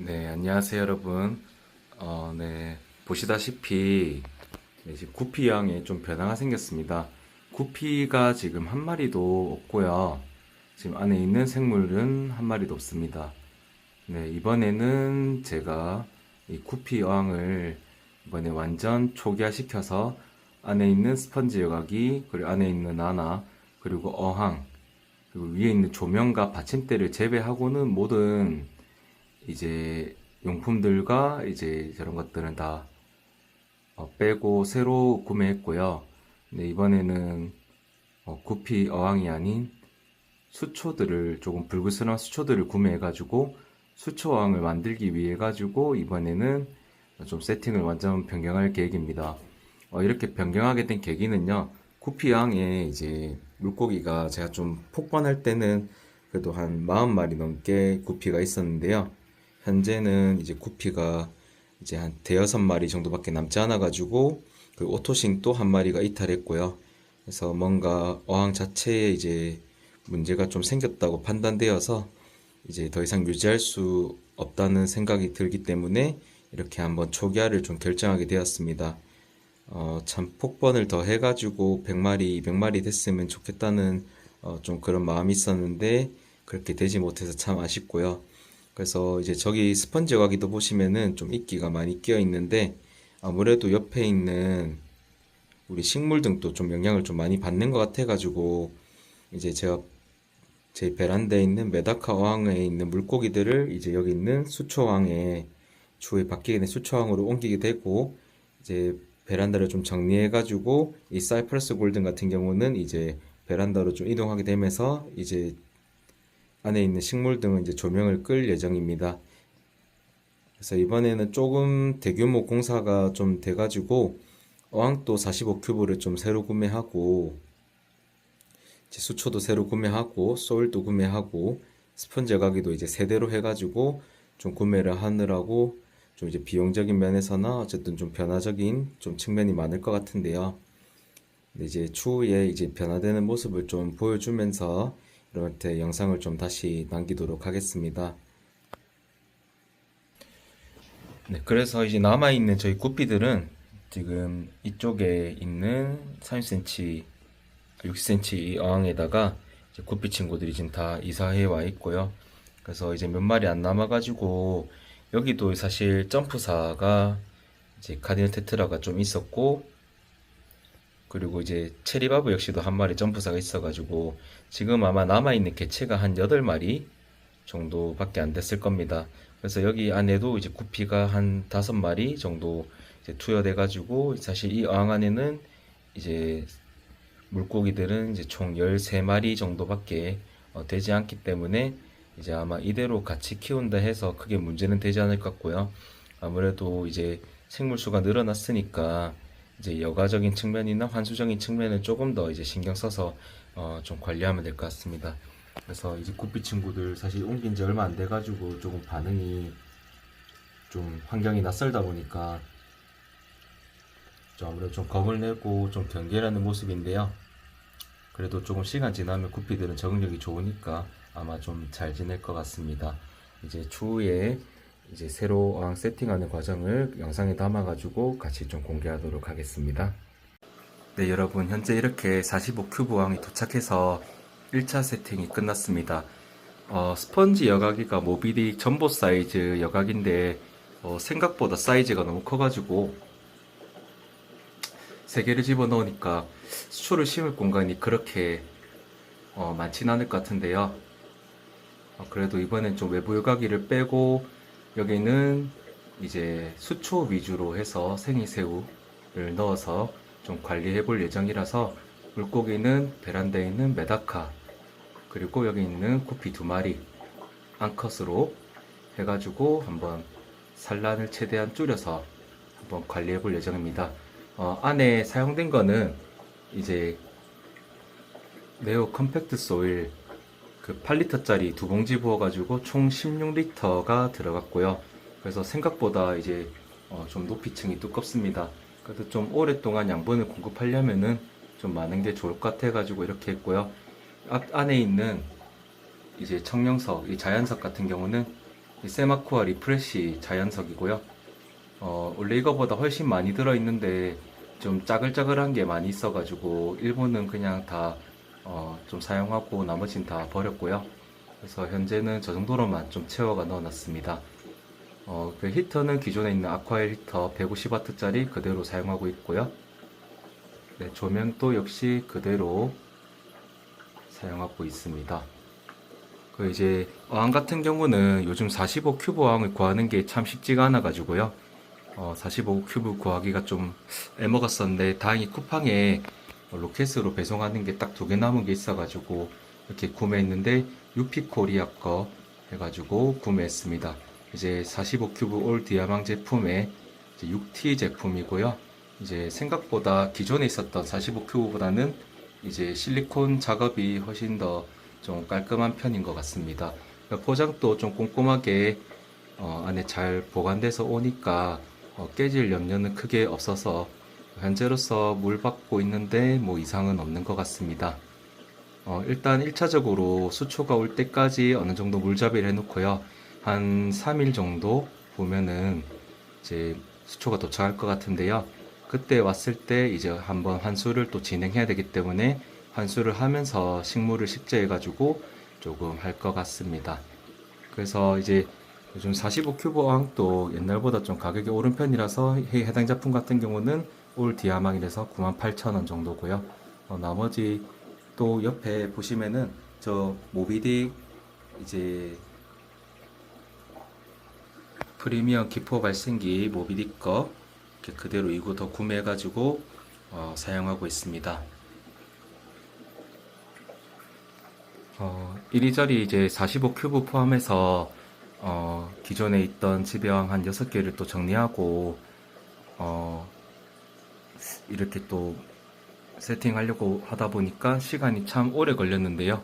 네, 안녕하세요, 여러분. 네, 보시다시피, 네, 지금 구피양에 좀 변화가 생겼습니다. 구피가 지금 한 마리도 없고요. 지금 안에 있는 생물은 한 마리도 없습니다. 네, 이번에는 제가 이 구피 어항을 이번에 완전 초기화시켜서 안에 있는 스펀지 여과기, 그리고 안에 있는 나나, 그리고 어항, 그리고 위에 있는 조명과 받침대를 제외하고는 모든 이제 용품들과 이제 저런 것들은 다 빼고 새로 구매했고요. 근데 이번에는 구피 어항이 아닌 수초들을 조금 불그스런 수초들을 구매해가지고 수초 어항을 만들기 위해 가지고 이번에는 좀 세팅을 완전 변경할 계획입니다. 이렇게 변경하게 된 계기는요. 구피 어항에 이제 물고기가 제가 좀 폭반할 때는 그래도 한 40마리 넘게 구피가 있었는데요. 현재는 이제 구피가 이제 한 대여섯 마리 정도밖에 남지 않아 가지고 그 오토싱 또 한 마리가 이탈했고요. 그래서 뭔가 어항 자체에 이제 문제가 좀 생겼다고 판단되어서 이제 더 이상 유지할 수 없다는 생각이 들기 때문에 이렇게 한번 초기화를 좀 결정하게 되었습니다. 참 폭번을 더 해가지고 100마리, 200마리 됐으면 좋겠다는 좀 그런 마음이 있었는데 그렇게 되지 못해서 참 아쉽고요. 그래서 이제 저기 스펀지 가기도 보시면은 좀 이끼가 많이 끼어 있는데 아무래도 옆에 있는 우리 식물 등도 좀 영향을 좀 많이 받는 것 같아가지고 이제 제가 제 베란다에 있는 메다카 어항에 있는 물고기들을 이제 여기 있는 수초항에 추후에 바뀌게 된 수초항으로 옮기게 되고 이제 베란다를 좀 정리해가지고 이 사이프러스 골든 같은 경우는 이제 베란다로 좀 이동하게 되면서 이제 안에 있는 식물 등은 이제 조명을 끌 예정입니다. 그래서 이번에는 조금 대규모 공사가 좀 돼가지고 어항도 45큐브를 좀 새로 구매하고 수초도 새로 구매하고 소일도 구매하고 스펀지 여과기도 이제 세대로 해가지고 좀 구매를 하느라고 좀 이제 비용적인 면에서나 어쨌든 좀 변화적인 좀 측면이 많을 것 같은데요. 근데 이제 추후에 이제 변화되는 모습을 좀 보여주면서 여러분한테 영상을 좀 다시 남기도록 하겠습니다. 네, 그래서 이제 남아있는 저희 구피들은 지금 이쪽에 있는 30cm, 60cm 어항에다가 이제 구피 친구들이 지금 다 이사해 와 있고요. 그래서 이제 몇 마리 안 남아가지고 여기도 사실 점프사가 이제 카디널 테트라가 좀 있었고 그리고 이제 체리바브 역시도 한 마리 점프사가 있어가지고 지금 아마 남아있는 개체가 한 8마리 정도밖에 안 됐을 겁니다. 그래서 여기 안에도 이제 구피가 한 5마리 정도 이제 투여돼가지고 사실 이 어항 안에는 이제 물고기들은 이제 총 13마리 정도밖에 되지 않기 때문에 이제 아마 이대로 같이 키운다 해서 크게 문제는 되지 않을 것 같고요. 아무래도 이제 생물 수가 늘어났으니까 이제 여가적인 측면이나 환수적인 측면을 조금 더 이제 신경 써서 좀 관리하면 될 것 같습니다. 그래서 이제 구피 친구들 사실 옮긴 지 얼마 안 돼가지고 조금 반응이 좀 환경이 낯설다 보니까 좀 아무래도 좀 겁을 내고 좀 경계라는 모습인데요. 그래도 조금 시간 지나면 구피들은 적응력이 좋으니까 아마 좀 잘 지낼 것 같습니다. 이제 추후에 이제 새로 어항 세팅하는 과정을 영상에 담아가지고 같이 좀 공개하도록 하겠습니다. 네, 여러분 현재 이렇게 45큐브 어항이 도착해서 1차 세팅이 끝났습니다. 스펀지 여과기가 모비딕 전보 사이즈 여과기인데 생각보다 사이즈가 너무 커가지고 3개를 집어넣으니까 수초를 심을 공간이 그렇게 많진 않을 것 같은데요. 그래도 이번엔 좀 외부 여과기를 빼고 여기는 이제 수초 위주로 해서 생이새우를 넣어서 좀 관리해 볼 예정이라서 물고기는 베란다에 있는 메다카 그리고 여기 있는 구피 2마리 암컷으로 해가지고 한번 산란을 최대한 줄여서 한번 관리해 볼 예정입니다. 안에 사용된 거는 이제 네오 컴팩트 소일 그 8리터짜리 두 봉지 부어가지고 총 16리터가 들어갔고요. 그래서 생각보다 이제 좀 높이층이 두껍습니다. 그래도 좀 오랫동안 양분을 공급하려면은 좀 많은 게 좋을 것 같아가지고 이렇게 했고요. 안에 있는 이제 청령석, 이 자연석 같은 경우는 이 세마코아 리프레시 자연석이고요. 원래 이거보다 훨씬 많이 들어있는데 좀 짜글짜글한 게 많이 있어가지고 일부는 그냥 다 좀 사용하고 나머지는 다 버렸고요. 그래서 현재는 저 정도로만 좀 채워가 넣어놨습니다. 그 히터는 기존에 있는 아쿠아엘 히터 150W짜리 그대로 사용하고 있고요. 네, 조명도 역시 그대로 사용하고 있습니다. 그 이제 어항 같은 경우는 요즘 45 큐브 어항을 구하는 게 참 쉽지가 않아 가지고요. 45 큐브 구하기가 좀 애먹었었는데 다행히 쿠팡에 로켓으로 배송하는 게 딱 두 개 남은 게 있어가지고 이렇게 구매했는데 유피 코리아 거 해가지고 구매했습니다. 이제 45 큐브 올 디아망 제품의 6T 제품이고요. 이제 생각보다 기존에 있었던 45 큐브보다는 이제 실리콘 작업이 훨씬 더 좀 깔끔한 편인 것 같습니다. 포장도 좀 꼼꼼하게 안에 잘 보관돼서 오니까 깨질 염려는 크게 없어서 현재로서 물 받고 있는데 뭐 이상은 없는 것 같습니다. 일단 1차적으로 수초가 올 때까지 어느 정도 물잡이를 해놓고요. 한 3일 정도 보면은 이제 수초가 도착할 것 같은데요. 그때 왔을 때 이제 한번 환수를 또 진행해야 되기 때문에 환수를 하면서 식물을 식재해가지고 조금 할 것 같습니다. 그래서 이제 요즘 45 큐브 어항도 옛날보다 좀 가격이 오른 편이라서 해당 제품 같은 경우는 올 디아망이라서 98,000원 정도고요. 나머지 또 옆에 보시면은 저 모비딕 이제 프리미엄 기포 발생기 모비딕 거 이렇게 그대로 이거 더 구매해가지고 사용하고 있습니다. 이리저리 이제 45 큐브 포함해서 기존에 있던 지병 한 6개를 또 정리하고 어, 이렇게 또 세팅하려고 하다 보니까 시간이 참 오래 걸렸는데요.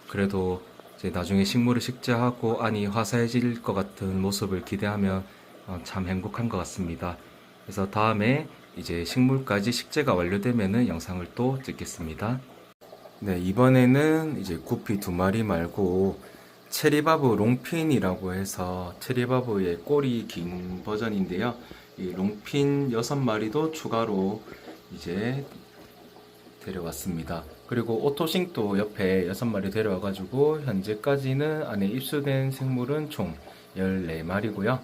그래도 이제 나중에 식물을 식재하고 안이 화사해질 것 같은 모습을 기대하면 참 행복한 것 같습니다. 그래서 다음에 이제 식물까지 식재가 완료되면은 영상을 또 찍겠습니다. 네, 이번에는 이제 구피 두 마리 말고 체리바브 롱핀이라고 해서 체리바브의 꼬리 긴 버전인데요. 이 롱핀 6마리도 추가로 이제 데려왔습니다. 그리고 오토싱도 옆에 6마리 데려와가지고 현재까지는 안에 입수된 생물은 총 14마리고요.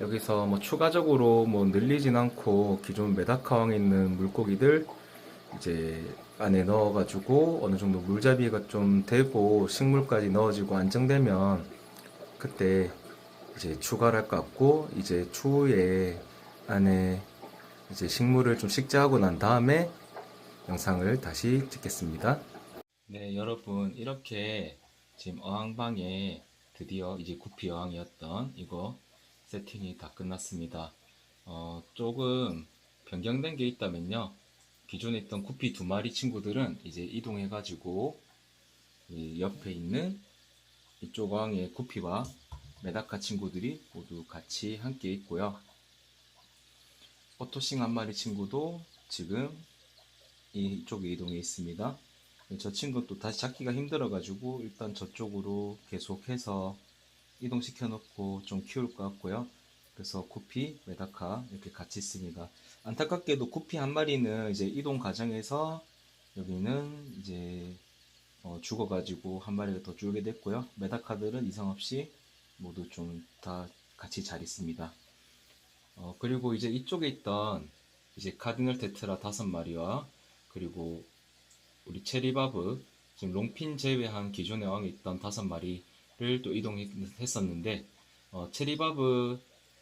여기서 뭐 추가적으로 뭐 늘리진 않고 기존 메다카왕에 있는 물고기들 이제 안에 넣어가지고 어느 정도 물잡이가 좀 되고 식물까지 넣어지고 안정되면 그때 이제 추가를 할 것 같고 이제 추후에 안에 이제 식물을 좀 식재하고 난 다음에 영상을 다시 찍겠습니다. 네, 여러분 이렇게 지금 어항방에 드디어 이제 구피 어항이었던 이거 세팅이 다 끝났습니다. 조금 변경된 게 있다면요. 기존에 있던 구피 두 마리 친구들은 이제 이동해가지고 이 옆에 있는 이쪽 어항의 구피와 메다카 친구들이 모두 같이 함께 있고요. 오토싱 한 마리 친구도 지금 이쪽에 이동해 있습니다. 저 친구 또 다시 잡기가 힘들어가지고 일단 저쪽으로 계속해서 이동시켜 놓고 좀 키울 것 같고요. 그래서 구피, 메다카 이렇게 같이 있습니다. 안타깝게도 구피 한 마리는 이제 이동 과정에서 여기는 이제 죽어가지고 한 마리가 더 줄게 됐고요. 메다카들은 이상 없이 모두 좀 다 같이 잘 있습니다. 그리고 이제 이쪽에 있던 이제 카디널 테트라 5마리와 그리고 우리 체리바브 지금 롱핀 제외한 기존의 어항에 있던 5마리를 또 이동했었는데 체리바브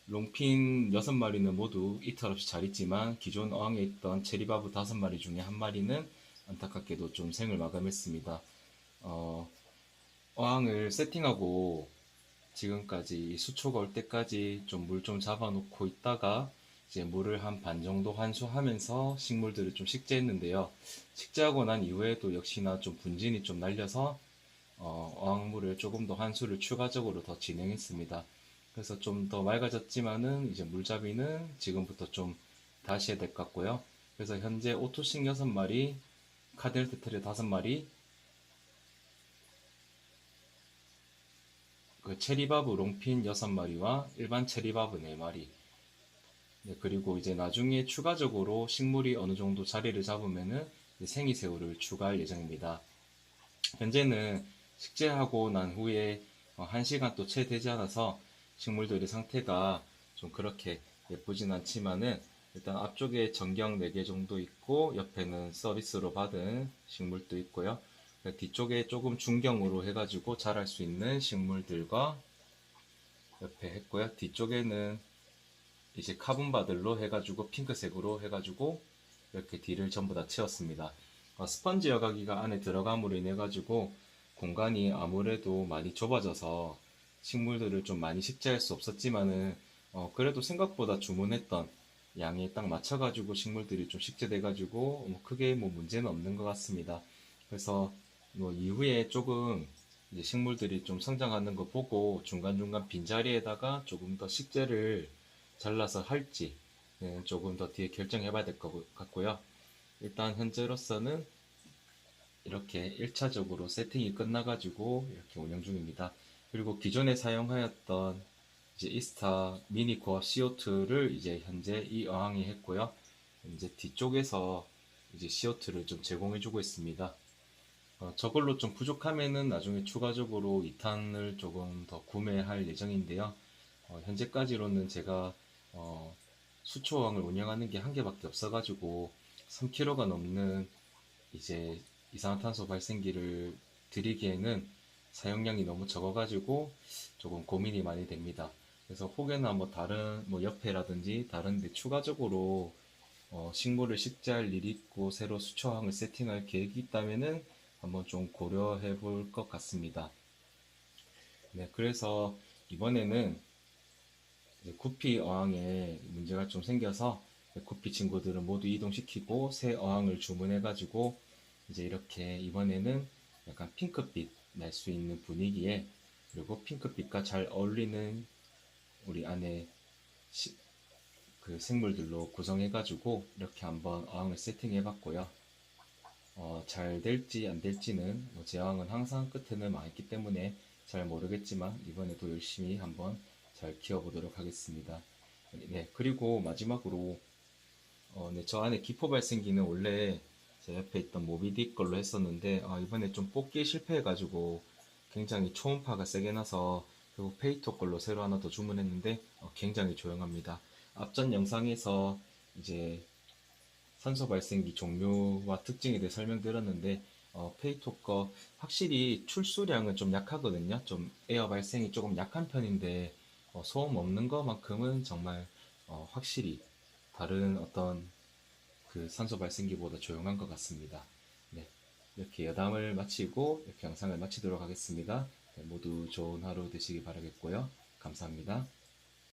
롱핀 6마리는 모두 이탈 없이 잘 있지만 기존 어항에 있던 체리바브 5마리 중에 한 마리는 안타깝게도 좀 생을 마감했습니다. 어항을 세팅하고 지금까지 수초가 올 때까지 좀 물 좀 잡아놓고 있다가 이제 물을 한 반 정도 환수하면서 식물들을 좀 식재했는데요. 식재하고 난 이후에도 역시나 좀 분진이 좀 날려서 어항물을 조금 더 환수를 추가적으로 더 진행했습니다. 그래서 좀 더 맑아졌지만은 이제 물잡이는 지금부터 좀 다시 해야 될 것 같고요. 그래서 현재 오토싱 6마리, 카델 테트레 5마리, 그 체리바브 롱핀 6마리와 일반 체리바브 4마리. 네, 그리고 이제 나중에 추가적으로 식물이 어느 정도 자리를 잡으면은 이제 생이새우를 추가할 예정입니다. 현재는 식재하고 난 후에 1시간 또 채 되지 않아서 식물들의 상태가 좀 그렇게 예쁘진 않지만은 일단 앞쪽에 전경 4개 정도 있고 옆에는 서비스로 받은 식물도 있고요. 뒤쪽에 조금 중경으로 해가지고 자랄 수 있는 식물들과 옆에 했고요. 뒤쪽에는 이제 카본바들로 해가지고 핑크색으로 해가지고 이렇게 뒤를 전부 다 채웠습니다. 스펀지 여과기가 안에 들어감으로 인해 가지고 공간이 아무래도 많이 좁아져서 식물들을 좀 많이 식재할 수 없었지만은 그래도 생각보다 주문했던 양에 딱 맞춰가지고 식물들이 좀 식재돼가지고 뭐 크게 뭐 문제는 없는 것 같습니다. 그래서 뭐 이후에 조금 이제 식물들이 좀 성장하는 거 보고 중간중간 빈자리에다가 조금 더 식재를 잘라서 할지 조금 더 뒤에 결정해 봐야 될 것 같고요. 일단 현재로서는 이렇게 1차적으로 세팅이 끝나가지고 이렇게 운영 중입니다. 그리고 기존에 사용하였던 이제 이스타 미니코어 CO2를 이제 현재 이 어항이 했고요. 이제 뒤쪽에서 이제 CO2를 좀 제공해주고 있습니다. 저걸로 좀 부족하면은 나중에 추가적으로 2탄을 조금 더 구매할 예정인데요. 현재까지로는 제가 수초왕을 운영하는 게 한 개밖에 없어가지고 3kg가 넘는 이제 이산화탄소 발생기를 들이기에는 사용량이 너무 적어가지고 조금 고민이 많이 됩니다. 그래서 혹여나 뭐 다른 뭐 옆에라든지 다른 데 추가적으로 식물을 식재할 일이 있고 새로 수초항을 세팅할 계획이 있다면은 한번 좀 고려해 볼 것 같습니다. 네, 그래서 이번에는 이제 구피 어항에 문제가 좀 생겨서 구피 친구들은 모두 이동시키고 새 어항을 주문해가지고 이제 이렇게 이번에는 약간 핑크빛 날 수 있는 분위기에 그리고 핑크빛과 잘 어울리는 우리 안에 그 생물들로 구성해가지고 이렇게 한번 어항을 세팅해봤고요. 잘 될지 안 될지는 뭐 제왕은 항상 끝에는 많기 때문에 잘 모르겠지만 이번에도 열심히 한번 잘 키워보도록 하겠습니다. 네, 그리고 마지막으로 네, 저 안에 기포 발생기는 원래 제 옆에 있던 모비딕 걸로 했었는데 이번에 좀 뽑기에 실패해가지고 굉장히 초음파가 세게 나서 결국 페이토 걸로 새로 하나 더 주문했는데 굉장히 조용합니다. 앞전 영상에서 이제 산소 발생기 종류와 특징에 대해 설명드렸는데 페이토 거 확실히 출수량은 좀 약하거든요. 좀 에어 발생이 조금 약한 편인데 소음 없는 것만큼은 정말 확실히 다른 어떤 그 산소 발생기보다 조용한 것 같습니다. 네, 이렇게 여담을 마치고 이렇게 영상을 마치도록 하겠습니다. 네, 모두 좋은 하루 되시기 바라겠고요. 감사합니다.